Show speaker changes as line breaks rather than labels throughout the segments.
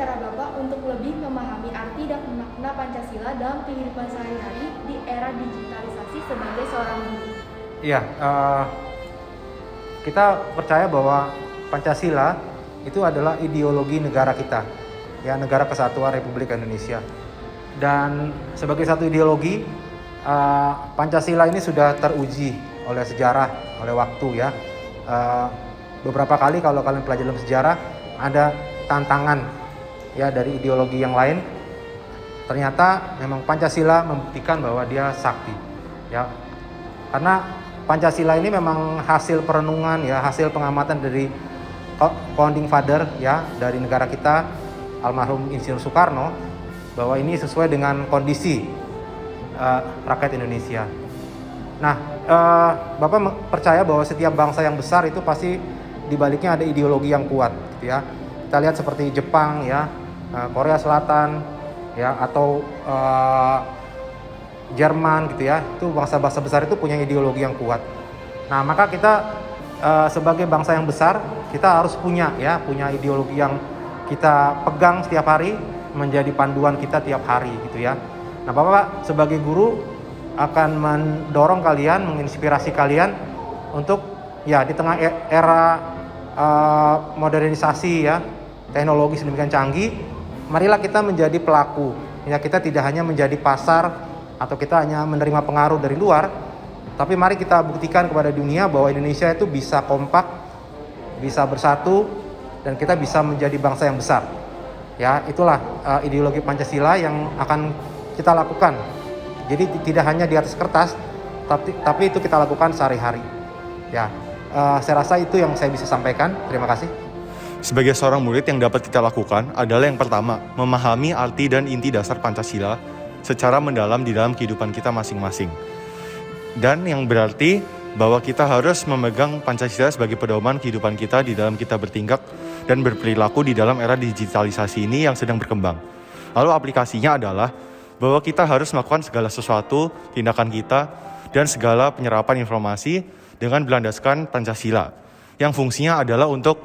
cara Bapak untuk lebih memahami arti dan makna Pancasila dalam kehidupan sehari-hari di era digitalisasi sebagai seorang guru?
Iya, kita percaya bahwa Pancasila itu adalah ideologi negara kita, ya, Negara Kesatuan Republik Indonesia. Dan sebagai satu ideologi, Pancasila ini sudah teruji oleh sejarah, oleh waktu, ya. Beberapa kali kalau kalian pelajari dalam sejarah ada tantangan, ya, dari ideologi yang lain. Ternyata memang Pancasila membuktikan bahwa dia sakti, ya. Karena Pancasila ini memang hasil perenungan, ya, hasil pengamatan dari founding father, ya, dari negara kita, almarhum Insinyur Soekarno, bahwa ini sesuai dengan kondisi rakyat Indonesia. Nah, Bapak percaya bahwa setiap bangsa yang besar itu pasti di baliknya ada ideologi yang kuat, gitu ya. Kita lihat seperti Jepang, ya, Korea Selatan, ya, atau Jerman, gitu ya. Itu bangsa-bangsa besar itu punya ideologi yang kuat. Nah, maka kita sebagai bangsa yang besar, kita harus punya ideologi yang kita pegang setiap hari, menjadi panduan kita tiap hari, gitu ya. Nah, Bapak sebagai guru akan mendorong kalian, menginspirasi kalian untuk, ya, di tengah era modernisasi, ya, teknologi sedemikian canggih, marilah kita menjadi pelaku. Ya, kita tidak hanya menjadi pasar atau kita hanya menerima pengaruh dari luar, tapi mari kita buktikan kepada dunia bahwa Indonesia itu bisa kompak, bisa bersatu, dan kita bisa menjadi bangsa yang besar. Ya, itulah ideologi Pancasila yang akan kita lakukan. Jadi tidak hanya di atas kertas, tapi itu kita lakukan sehari-hari. Ya, saya rasa itu yang saya bisa sampaikan. Terima kasih.
Sebagai seorang murid, yang dapat kita lakukan adalah yang pertama, memahami arti dan inti dasar Pancasila secara mendalam di dalam kehidupan kita masing-masing. Dan yang berarti bahwa kita harus memegang Pancasila sebagai pedoman kehidupan kita di dalam kita bertindak dan berperilaku di dalam era digitalisasi ini yang sedang berkembang. Lalu aplikasinya adalah bahwa kita harus melakukan segala sesuatu, tindakan kita, dan segala penyerapan informasi dengan berlandaskan Pancasila, yang fungsinya adalah untuk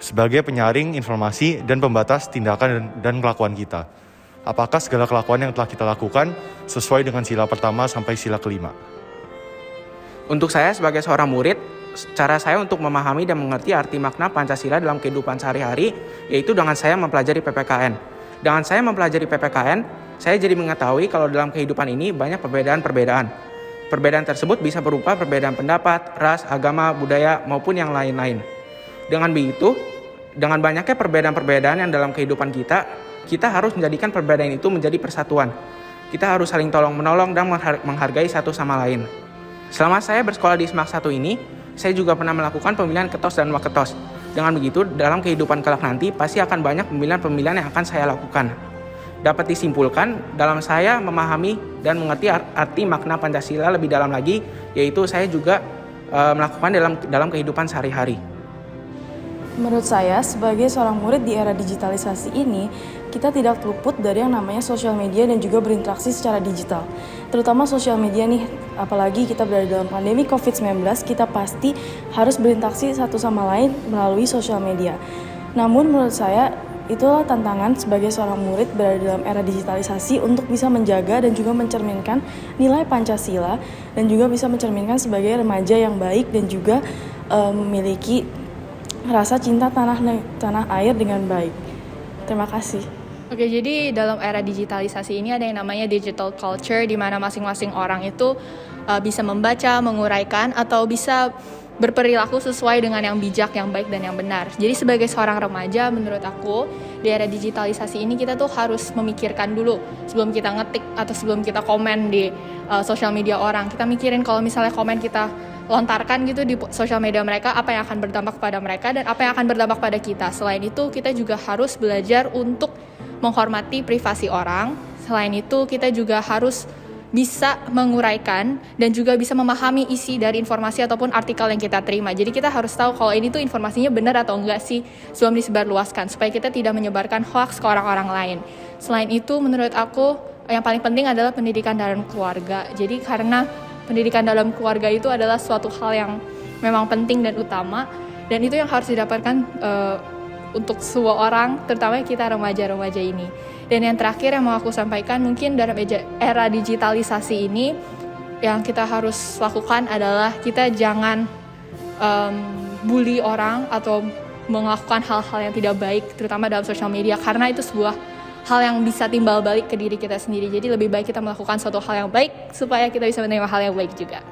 sebagai penyaring informasi dan pembatas tindakan dan kelakuan kita. Apakah segala kelakuan yang telah kita lakukan sesuai dengan sila pertama sampai sila kelima?
Untuk saya sebagai seorang murid, cara saya untuk memahami dan mengerti arti makna Pancasila dalam kehidupan sehari-hari yaitu dengan saya mempelajari PPKN. Dengan saya mempelajari PPKN, saya jadi mengetahui kalau dalam kehidupan ini banyak perbedaan-perbedaan. Perbedaan tersebut bisa berupa perbedaan pendapat, ras, agama, budaya, maupun yang lain-lain. Dengan begitu, dengan banyaknya perbedaan-perbedaan yang dalam kehidupan kita harus menjadikan perbedaan itu menjadi persatuan. Kita harus saling tolong-menolong dan menghargai satu sama lain. Selama saya bersekolah di SMAK 1 ini, saya juga pernah melakukan pemilihan ketos dan waketos. Dengan begitu, dalam kehidupan kelak nanti pasti akan banyak pemilihan-pemilihan yang akan saya lakukan. Dapat disimpulkan, dalam saya memahami dan mengerti arti makna Pancasila lebih dalam lagi, yaitu saya juga melakukan dalam kehidupan sehari-hari.
Menurut saya, sebagai seorang murid di era digitalisasi ini, kita tidak luput dari yang namanya sosial media dan juga berinteraksi secara digital. Terutama sosial media nih, apalagi kita berada dalam pandemi COVID-19, kita pasti harus berinteraksi satu sama lain melalui sosial media. Namun menurut saya, itulah tantangan sebagai seorang murid berada dalam era digitalisasi untuk bisa menjaga dan juga mencerminkan nilai Pancasila dan juga bisa mencerminkan sebagai remaja yang baik dan juga memiliki rasa cinta tanah air dengan baik. Terima kasih.
Oke, jadi dalam era digitalisasi ini ada yang namanya digital culture, di mana masing-masing orang itu bisa membaca, menguraikan, atau bisa berperilaku sesuai dengan yang bijak, yang baik, dan yang benar. Jadi sebagai seorang remaja, menurut aku, di era digitalisasi ini kita tuh harus memikirkan dulu sebelum kita ngetik atau sebelum kita komen di sosial media orang. Kita mikirin kalau misalnya komen kita lontarkan gitu di sosial media mereka, apa yang akan berdampak pada mereka dan apa yang akan berdampak pada kita. Selain itu, kita juga harus belajar untuk menghormati privasi orang. Selain itu, kita juga harus bisa menguraikan dan juga bisa memahami isi dari informasi ataupun artikel yang kita terima. Jadi kita harus tahu kalau ini tuh informasinya benar atau enggak sih sebelum disebarluaskan, supaya kita tidak menyebarkan hoaks ke orang-orang lain. Selain itu, menurut aku yang paling penting adalah pendidikan dalam keluarga. Jadi karena pendidikan dalam keluarga itu adalah suatu hal yang memang penting dan utama, dan itu yang harus didapatkan untuk semua orang, terutama kita remaja-remaja ini. Dan yang terakhir yang mau aku sampaikan, mungkin dalam era digitalisasi ini yang kita harus lakukan adalah kita jangan bully orang atau melakukan hal-hal yang tidak baik, terutama dalam sosial media, karena itu sebuah hal yang bisa timbal balik ke diri kita sendiri. Jadi lebih baik kita melakukan suatu hal yang baik supaya kita bisa menerima hal yang baik juga.